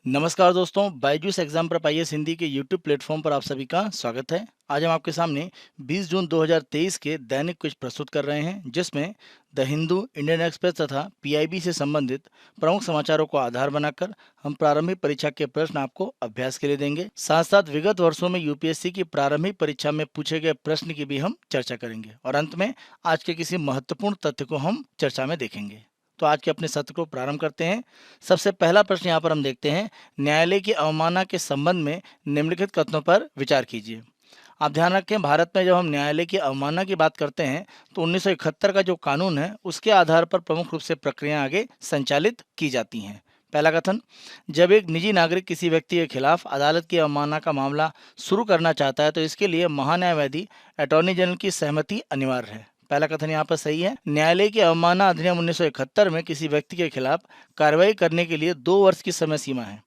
नमस्कार दोस्तों, Byju's exam prep IAS Hindi के यूट्यूब प्लेटफॉर्म पर आप सभी का स्वागत है। आज हम आपके सामने 20 जून 2023 के दैनिक क्विज प्रस्तुत कर रहे हैं, जिसमें द हिंदू, इंडियन एक्सप्रेस तथा पीआईबी से संबंधित प्रमुख समाचारों को आधार बनाकर हम प्रारंभिक परीक्षा के प्रश्न आपको अभ्यास के लिए देंगे। साथ साथ विगत वर्षों में यूपीएससी की प्रारंभिक परीक्षा में पूछे गए प्रश्न की भी हम चर्चा करेंगे और अंत में आज के किसी महत्वपूर्ण तथ्य को हम चर्चा में देखेंगे। तो आज के अपने सत्र को प्रारंभ करते हैं। सबसे पहला प्रश्न यहाँ पर हम देखते हैं, न्यायालय की अवमानना के संबंध में निम्नलिखित कथनों पर विचार कीजिए। आप ध्यान रखें, भारत में जब हम न्यायालय की अवमानना की बात करते हैं तो 1971 का जो कानून है उसके आधार पर प्रमुख रूप से प्रक्रिया आगे संचालित की जाती हैं। पहला कथन, जब एक निजी नागरिक किसी व्यक्ति के खिलाफ अदालत की अवमानना का मामला शुरू करना चाहता है तो इसके लिए महान्यायवादी अटॉर्नी जनरल की सहमति अनिवार्य है। पहला कथन यहाँ पर सही है। न्यायालय की अवमानना अधिनियम 1971 में किसी व्यक्ति के खिलाफ कार्रवाई करने के लिए 2 वर्ष की समय सीमा है।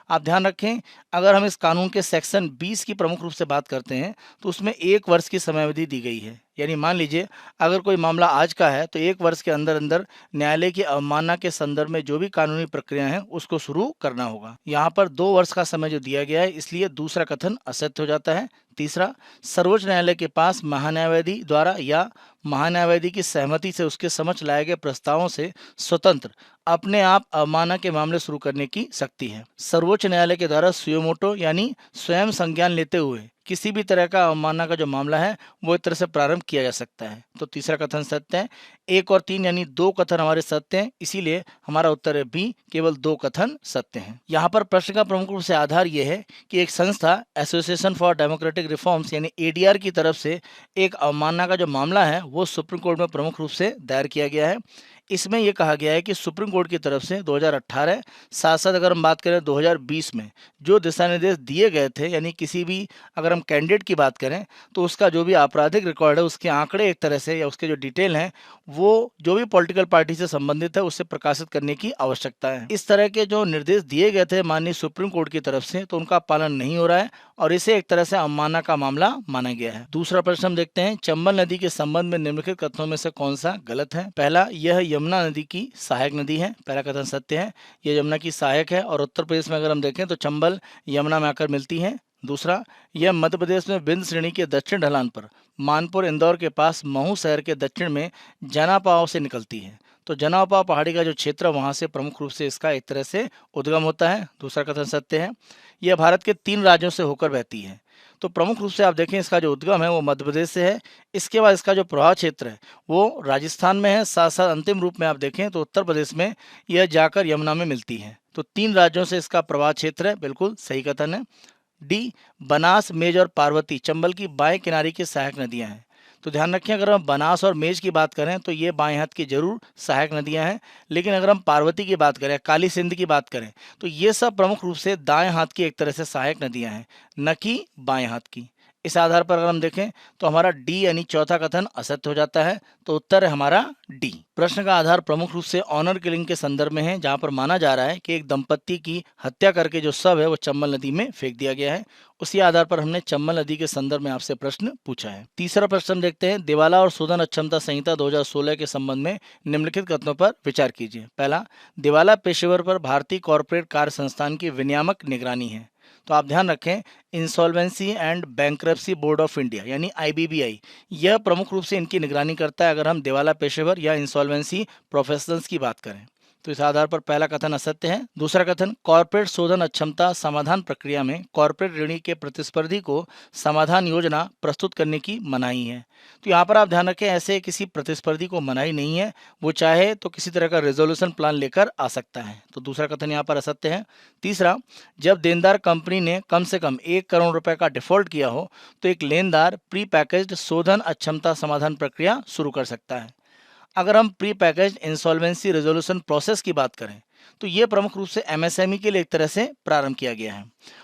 आप ध्यान रखें, अगर हम इस कानून के सेक्शन 20 की प्रमुख रूप से बात करते हैं तो उसमें 1 वर्ष की समयावधि दी गई है। यानी मान लीजिए अगर कोई मामला आज का है तो 1 वर्ष के अंदर अंदर न्यायालय की अवमानना के संदर्भ में जो भी कानूनी प्रक्रिया है उसको शुरू करना होगा। यहाँ पर 2 वर्ष का समय जो दिया गया है, इसलिए दूसरा कथन असत्य हो जाता है। तीसरा, सर्वोच्च न्यायालय के पास महान्यायवादी द्वारा या महान्यायवादी की सहमति से उसके समक्ष लाए गए प्रस्तावों से स्वतंत्र अपने आप अवमानना के मामले शुरू करने की शक्ति है। सर्वोच्च न्यायालय के द्वारा सुयोमोटो यानी स्वयं संज्ञान लेते हुए किसी भी तरह का अवमानना का जो मामला है वो एक तरह से प्रारंभ किया जा सकता है। तो तीसरा कथन सत्य है। 1 और 3 यानी 2 कथन हमारे सत्य हैं, इसीलिए हमारा उत्तर है बी, केवल 2 कथन सत्य हैं। यहाँ पर प्रश्न का प्रमुख रूप से आधार ये है कि एक संस्था एसोसिएशन फॉर डेमोक्रेटिक रिफॉर्म्स यानी एडीआर की तरफ से एक अवमानना का जो मामला है वो सुप्रीम कोर्ट में प्रमुख रूप से दायर किया गया है। इसमें यह कहा गया है कि सुप्रीम कोर्ट की तरफ से 2018 साथ साथ अगर हम बात करें 2020 में जो दिशा निर्देश दिए गए थे, यानी किसी भी अगर हम कैंडिडेट की बात करें तो उसका जो भी आपराधिक रिकॉर्ड है उसके आंकड़े एक तरह से या उसके जो डिटेल हैं वो जो भी पॉलिटिकल पार्टी से संबंधित है उससे प्रकाशित करने की आवश्यकता है। इस तरह के जो निर्देश दिए गए थे माननीय सुप्रीम कोर्ट की तरफ से तो उनका पालन नहीं हो रहा है और इसे एक तरह से अवमानना का मामला माना गया है। दूसरा प्रश्न हम देखते हैं, चंबल नदी के संबंध में निम्नलिखित कथनों में से कौन सा गलत है। पहला, यह यमुना नदी की सहायक नदी है। पहला कथन सत्य है, यह यमुना की सहायक है और उत्तर प्रदेश में अगर हम देखें तो चंबल यमुना में आकर मिलती है। दूसरा, यह मध्य प्रदेश में विंध्य श्रेणी के दक्षिण ढलान पर मानपुर इंदौर के पास महू शहर के दक्षिण में जनापाव से निकलती है। तो जनापाव पहाड़ी का जो क्षेत्र वहां से प्रमुख रूप से इसका एक तरह से उद्गम होता है। दूसरा कथन सत्य है। यह भारत के 3 राज्यों से होकर बहती है। तो प्रमुख रूप से आप देखें इसका जो उद्गम है वो मध्य प्रदेश से है। इसके बाद इसका जो प्रवाह क्षेत्र है वो राजस्थान में है। साथ साथ अंतिम रूप में आप देखें तो उत्तर प्रदेश में यह जाकर यमुना में मिलती है। तो 3 राज्यों से इसका प्रवाह क्षेत्र है, बिल्कुल सही कथन है। डी, बनास, मेज और पार्वती चंबल की बाएं किनारे की सहायक नदियां हैं। तो ध्यान रखें, अगर हम बनास और मेज की बात करें तो ये बाएं हाथ की जरूर सहायक नदियां हैं, लेकिन अगर हम पार्वती की बात करें, काली सिंध की बात करें तो ये सब प्रमुख रूप से दाएं हाथ की एक तरह से सहायक नदियां हैं, न कि बाएं हाथ की। इस आधार पर अगर हम देखें तो हमारा डी यानी चौथा कथन असत्य हो जाता है। तो उत्तर है हमारा डी। प्रश्न का आधार प्रमुख रूप से ऑनर किलिंग के संदर्भ में है, जहां पर माना जा रहा है कि एक दंपत्ति की हत्या करके जो शव है वो चंबल नदी में फेंक दिया गया है। उसी आधार पर हमने चंबल नदी के संदर्भ में आपसे प्रश्न पूछा है। तीसरा प्रश्न हम देखते हैं, दिवाला और शोधन अक्षमता संहिता 2016 के संबंध में निम्नलिखित कथनों पर विचार कीजिए। पहला, दिवाला पेशेवर पर भारतीय कॉर्पोरेट कार्य संस्थान की विनियामक निगरानी है। तो आप ध्यान रखें, insolvency and bankruptcy board of India यानी आईबीबीआई यह प्रमुख रूप से इनकी निगरानी करता है अगर हम दिवाला पेशेवर या इंसॉल्वेंसी प्रोफेशनल्स की बात करें। तो इस आधार पर पहला कथन असत्य है। दूसरा कथन, कॉर्पोरेट शोधन अक्षमता समाधान प्रक्रिया में कॉर्पोरेट ऋणी के प्रतिस्पर्धी को समाधान योजना प्रस्तुत करने की मनाही है। तो यहाँ पर आप ध्यान रखें, ऐसे किसी प्रतिस्पर्धी को मनाही नहीं है, वो चाहे तो किसी तरह का रेजोल्यूशन प्लान लेकर आ सकता है। तो दूसरा कथन यहाँ पर असत्य है। तीसरा, जब देनदार कंपनी ने कम से कम 1 करोड़ रुपए का डिफॉल्ट किया हो तो एक लेनदार प्री पैकेज्ड शोधन अक्षमता समाधान प्रक्रिया शुरू कर सकता है। अगर हम pre package insolvency resolution process की बात करें तो ये प्रमुख रूप से एमएसएमई के लिए एक तरह से प्रारंभ किया गया है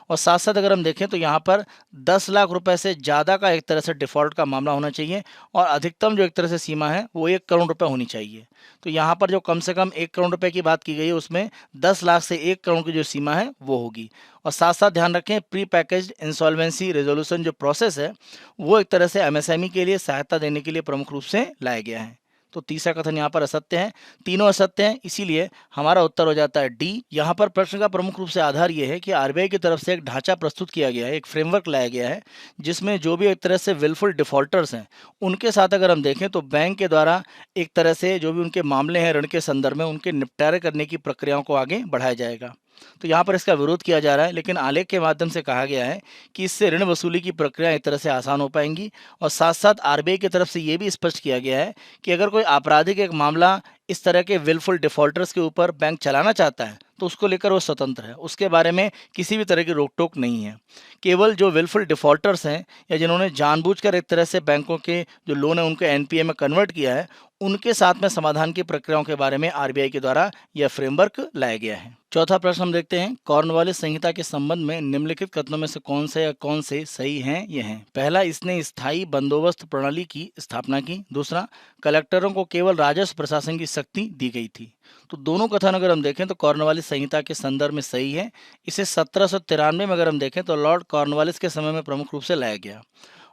और साथ साथ अगर हम देखें तो यहाँ पर 10 लाख रुपए से ज़्यादा का एक तरह से डिफॉल्ट का मामला होना चाहिए और अधिकतम जो एक तरह से सीमा है वो 1 करोड़ रुपए होनी चाहिए। तो यहाँ पर जो कम से कम 1 करोड़ रुपए की बात की गई है उसमें 10 लाख से 1 करोड़ की जो सीमा है वो होगी। और साथ साथ ध्यान रखें, प्री पैकेज इंसॉल्वेंसी रेजोल्यूशन जो प्रोसेस है वो एक तरह से एमएसएमई के लिए सहायता देने के लिए प्रमुख रूप से लाया गया है। तो तीसरा कथन यहाँ पर असत्य है, तीनों असत्य हैं, इसीलिए हमारा उत्तर हो जाता है डी। यहाँ पर प्रश्न का प्रमुख रूप से आधार ये है कि आरबीआई की तरफ से एक ढांचा प्रस्तुत किया गया है, एक फ्रेमवर्क लाया गया है, जिसमें जो भी एक तरह से विलफुल डिफॉल्टर्स हैं उनके साथ अगर हम देखें तो बैंक के द्वारा एक तरह से जो भी उनके मामले हैं ऋण के संदर्भ में उनके निपटारे करने की प्रक्रियाओं को आगे बढ़ाया जाएगा। तो यहाँ पर इसका विरोध किया जा रहा है, लेकिन आलेख के माध्यम से कहा गया है कि इससे ऋण वसूली की प्रक्रिया एक तरह से आसान हो पाएंगी। और साथ साथ आरबीआई की तरफ से ये भी स्पष्ट किया गया है कि अगर कोई आपराधिक एक मामला इस तरह के विलफुल डिफॉल्टर्स के ऊपर बैंक चलाना चाहता है तो उसको लेकर वो स्वतंत्र है, उसके बारे में किसी भी तरह की रोक टोक नहीं है। केवल जो विलफुल डिफॉल्टर्स हैं या जिन्होंने जानबूझकर एक तरह से बैंकों के जो लोन है उनको एनपीए में कन्वर्ट किया है, उनके साथ में समाधान की प्रक्रियाओं के बारे में आरबीआई के द्वारा यह फ्रेमवर्क लाया गया है। चौथा प्रश्न हम देखते हैं, कॉर्नवालिस संहिता के संबंध में निम्नलिखित कथनों में से कौन से या कौन से सही हैं? ये हैं, पहला, इसने स्थायी बंदोबस्त प्रणाली की स्थापना की। दूसरा, कलेक्टरों को केवल राजस्व प्रशासन की शक्ति दी गई थी। तो दोनों कथन अगर हम देखें तो कॉर्नवालिस संहिता के संदर्भ में सही है। इसे 1793 में अगर हम देखें तो लॉर्ड कॉर्नवालिस के समय में प्रमुख रूप से लाया गया।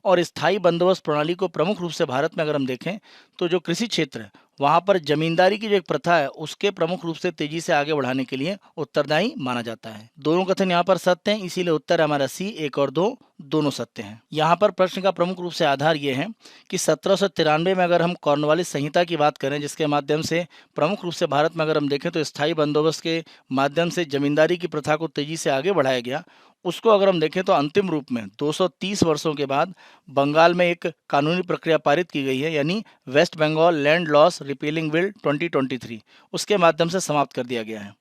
और स्थायी बंदोबस्त प्रणाली को प्रमुख रूप से भारत में अगर हम देखें तो जो कृषि क्षेत्र है वहाँ पर जमींदारी की जो एक प्रथा है उसके प्रमुख रूप से तेजी से आगे बढ़ाने के लिए उत्तरदायी माना जाता है। दोनों कथन यहाँ पर सत्य हैं, इसीलिए उत्तर हमारा सी, 1 और 2 दोनों सत्य हैं। यहाँ पर प्रश्न का प्रमुख रूप से आधार ये है कि 1793 में अगर हम कॉर्नवालिस संहिता की बात करें, जिसके माध्यम से प्रमुख रूप से भारत में अगर हम देखें तो स्थायी बंदोबस्त के माध्यम से जमींदारी की प्रथा को तेजी से आगे बढ़ाया गया, उसको अगर हम देखें तो अंतिम रूप में 230 वर्षों के बाद बंगाल में एक कानूनी प्रक्रिया पारित की गई है, यानी West Bengal land laws repealing bill 2023, उसके माध्यम से समाप्त कर दिया गया है।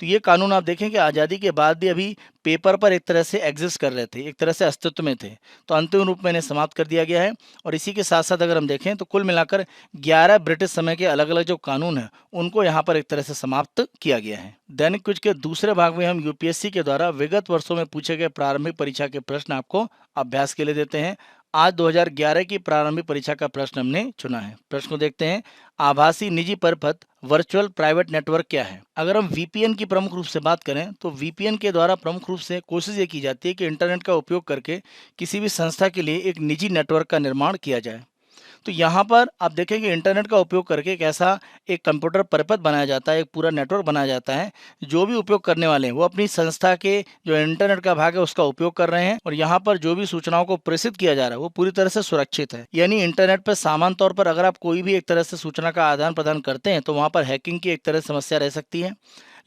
तो ये कानून आप देखें कि आज़ादी के बाद भी अभी पेपर पर एक तरह से एग्जिस्ट कर रहे थे, एक तरह से अस्तित्व में थे, तो अंतिम रूप में इन्हें समाप्त कर दिया गया है। और इसी के साथ साथ अगर हम देखें तो कुल मिलाकर 11 ब्रिटिश समय के अलग अलग जो कानून हैं उनको यहाँ पर एक तरह से समाप्त किया गया है। दैनिक क्विज के दूसरे भाग में हम यूपीएससी के द्वारा विगत वर्षों में पूछे गए प्रारंभिक परीक्षा के प्रश्न आपको अभ्यास के लिए देते हैं। आज 2011 की प्रारंभिक परीक्षा का प्रश्न हमने चुना है। प्रश्न को देखते हैं, आभासी निजी परिपथ वर्चुअल प्राइवेट नेटवर्क क्या है? अगर हम वीपीएन की प्रमुख रूप से बात करें तो वीपीएन के द्वारा प्रमुख रूप से कोशिश ये की जाती है कि इंटरनेट का उपयोग करके किसी भी संस्था के लिए एक निजी नेटवर्क का निर्माण किया जाए। तो यहाँ पर आप देखें कि इंटरनेट का उपयोग करके एक ऐसा एक कंप्यूटर परिपथ बनाया जाता है, एक पूरा नेटवर्क बनाया जाता है। जो भी उपयोग करने वाले हैं वो अपनी संस्था के जो इंटरनेट का भाग है उसका उपयोग कर रहे हैं, और यहाँ पर जो भी सूचनाओं को प्रेषित किया जा रहा है वो पूरी तरह से सुरक्षित है। यानी इंटरनेट पर सामान्य तौर पर अगर आप कोई भी एक तरह से सूचना का आदान प्रदान करते हैं तो वहाँ पर हैकिंग की एक तरह से समस्या रह सकती है।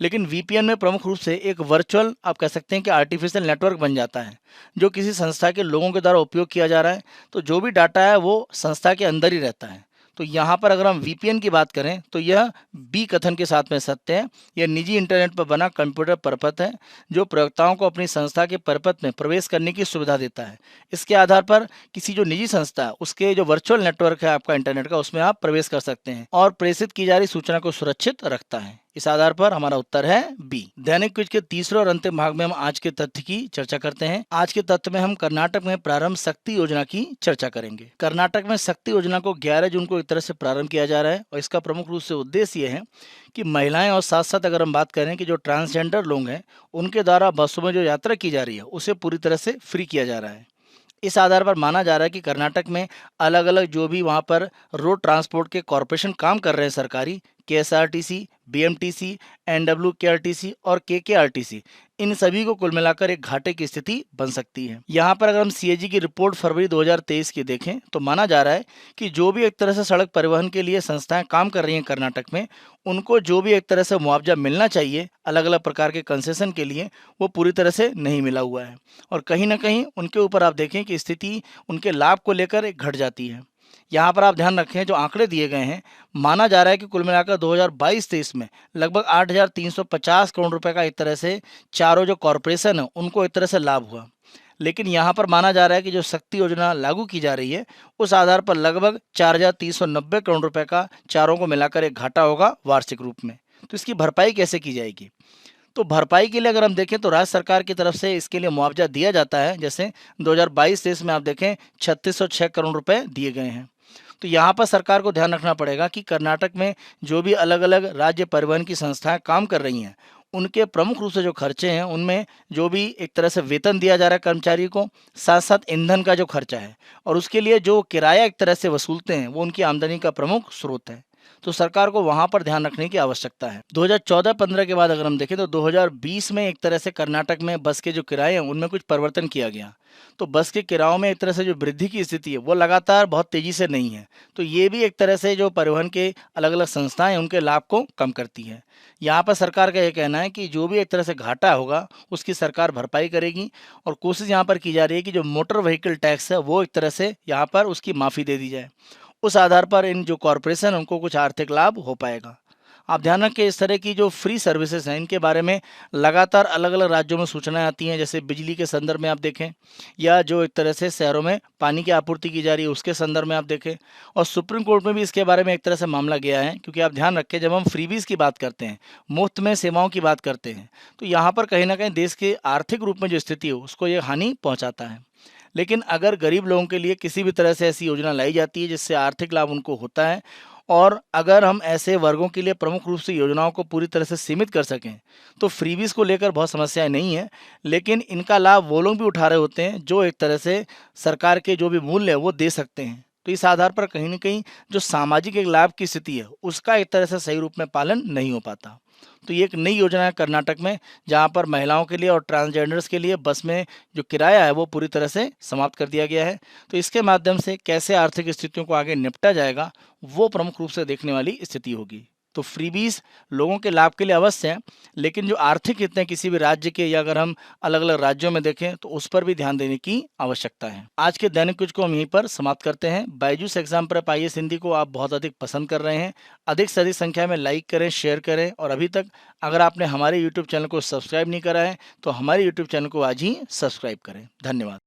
लेकिन वीपीएन में प्रमुख रूप से एक वर्चुअल आप कह सकते हैं कि आर्टिफिशियल नेटवर्क बन जाता है जो किसी संस्था के लोगों के द्वारा उपयोग किया जा रहा है। तो जो भी डाटा है वो संस्था के अंदर ही रहता है। तो यहाँ पर अगर हम वीपीएन की बात करें तो यह बी कथन के साथ में सत्य है। यह निजी इंटरनेट पर बना कंप्यूटर परिपथ है जो प्रयोक्ताओं को अपनी संस्था के परिपथ में प्रवेश करने की सुविधा देता है। इसके आधार पर किसी जो निजी संस्था है उसके जो वर्चुअल नेटवर्क है आपका इंटरनेट का, उसमें आप प्रवेश कर सकते हैं और प्रेषित की जा रही सूचना को सुरक्षित रखता है। इस आधार पर हमारा उत्तर है बी। दैनिक क्विज के तीसरे और अंतिम भाग में हम आज के तथ्य की चर्चा करते हैं। आज के तथ्य में हम कर्नाटक में प्रारंभ शक्ति योजना की चर्चा करेंगे। कर्नाटक में शक्ति योजना को 11 जून को एक तरह से प्रारंभ किया जा रहा है और इसका प्रमुख रूप से उद्देश्य ये है कि महिलाएं और साथ साथ अगर हम बात करें कि जो ट्रांसजेंडर लोग हैं उनके द्वारा बसों में जो यात्रा की जा रही है उसे पूरी तरह से फ्री किया जा रहा है। इस आधार पर माना जा रहा है कि कर्नाटक में अलग अलग जो भी वहाँ पर रोड ट्रांसपोर्ट के कॉरपोरेशन काम कर रहे हैं सरकारी, केएसआरटीसी, बीएमटीसी, एनडब्ल्यूकेआरटीसी और केकेआरटीसी, इन सभी को कुल मिलाकर एक घाटे की स्थिति बन सकती है। यहाँ पर अगर हम सीएजी की रिपोर्ट फरवरी 2023 की देखें तो माना जा रहा है कि जो भी एक तरह से सड़क परिवहन के लिए संस्थाएं काम कर रही हैं कर्नाटक में, उनको जो भी एक तरह से मुआवजा मिलना चाहिए अलग अलग प्रकार के कंसेशन के लिए, वो पूरी तरह से नहीं मिला हुआ है। और कहीं ना कहीं उनके ऊपर आप देखें कि स्थिति उनके लाभ को लेकर एक घट जाती है। यहाँ पर आप ध्यान रखें जो आंकड़े दिए गए हैं, माना जा रहा है कि कुल मिलाकर 2022-23 में लगभग 8,350 करोड़ रुपए का एक तरह से चारों जो कॉरपोरेशन है उनको एक तरह से लाभ हुआ। लेकिन यहाँ पर माना जा रहा है कि जो शक्ति योजना लागू की जा रही है उस आधार पर लगभग 4,390 करोड़ रुपए का चारों को मिलाकर एक घाटा होगा वार्षिक रूप में। तो इसकी भरपाई कैसे की जाएगी? तो भरपाई के लिए अगर हम देखें तो राज्य सरकार की तरफ से इसके लिए मुआवजा दिया जाता है। जैसे 2022-23 में आप देखें 3606 करोड़ रुपए दिए गए हैं। तो यहाँ पर सरकार को ध्यान रखना पड़ेगा कि कर्नाटक में जो भी अलग अलग राज्य परिवहन की संस्थाएं काम कर रही हैं उनके प्रमुख रूप से जो खर्चे हैं उनमें जो भी एक तरह से वेतन दिया जा रहा है कर्मचारी को, साथ साथ ईंधन का जो खर्चा है और उसके लिए जो किराया एक तरह से वसूलते हैं वो उनकी आमदनी का प्रमुख स्रोत है। तो सरकार को वहां पर ध्यान रखने की आवश्यकता है। 2014-15 के बाद अगर हम देखें तो 2020 में एक तरह से कर्नाटक में बस के जो किराए हैं उनमें कुछ परिवर्तन किया गया। तो बस के किरायों में एक तरह से जो वृद्धि की स्थिति है वो लगातार बहुत तेजी से नहीं है। तो ये भी एक तरह से जो परिवहन के अलग अलग संस्थाएं हैं उनके लाभ को कम करती है। यहाँ पर सरकार का ये कहना है कि जो भी एक तरह से घाटा होगा उसकी सरकार भरपाई करेगी, और कोशिश यहाँ पर की जा रही है कि जो मोटर व्हीकल टैक्स है वो एक तरह से यहाँ पर उसकी माफ़ी दे दी जाए। उस आधार पर इन जो कॉरपोरेशन है उनको कुछ आर्थिक लाभ हो पाएगा। आप ध्यान रखें, इस तरह की जो फ्री सर्विसेज हैं इनके बारे में लगातार अलग अलग राज्यों में सूचनाएं आती हैं, जैसे बिजली के संदर्भ में आप देखें, या जो एक तरह से शहरों में पानी की आपूर्ति की जा रही है उसके संदर्भ में आप देखें। और सुप्रीम कोर्ट में भी इसके बारे में एक तरह से मामला गया है, क्योंकि आप ध्यान रखें जब हम फ्रीबीज की बात करते हैं, मुफ्त में सेवाओं की बात करते हैं, तो यहाँ पर कहीं ना कहीं देश के आर्थिक रूप में जो स्थिति है उसको ये हानि पहुँचाता है। लेकिन अगर गरीब लोगों के लिए किसी भी तरह से ऐसी योजना लाई जाती है जिससे आर्थिक लाभ उनको होता है, और अगर हम ऐसे वर्गों के लिए प्रमुख रूप से योजनाओं को पूरी तरह से सीमित कर सकें, तो फ्रीबीज को लेकर बहुत समस्याएं नहीं है। लेकिन इनका लाभ वो लोग भी उठा रहे होते हैं जो एक तरह से सरकार के जो भी मूल्य है वो दे सकते हैं। तो इस आधार पर कहीं ना कहीं जो सामाजिक एक लाभ की स्थिति है उसका एक तरह से सही रूप में पालन नहीं हो पाता। तो ये एक नई योजना है कर्नाटक में, जहाँ पर महिलाओं के लिए और ट्रांसजेंडर्स के लिए बस में जो किराया है वो पूरी तरह से समाप्त कर दिया गया है। तो इसके माध्यम से कैसे आर्थिक स्थितियों को आगे निपटा जाएगा वो प्रमुख रूप से देखने वाली स्थिति होगी। तो फ्रीबीज लोगों के लाभ के लिए अवश्य है, लेकिन जो आर्थिक हित हैं किसी भी राज्य के, या अगर हम अलग अलग राज्यों में देखें तो उस पर भी ध्यान देने की आवश्यकता है। आज के दैनिक कुछ को हम यहीं पर समाप्त करते हैं। बायजूस एग्जाम पर आईएएस हिंदी को आप बहुत अधिक पसंद कर रहे हैं, अधिक से अधिक संख्या में लाइक करें, शेयर करें, और अभी तक अगर आपने हमारे यूट्यूब चैनल को सब्सक्राइब नहीं करा है तो हमारे यूट्यूब चैनल को आज ही सब्सक्राइब करें। धन्यवाद।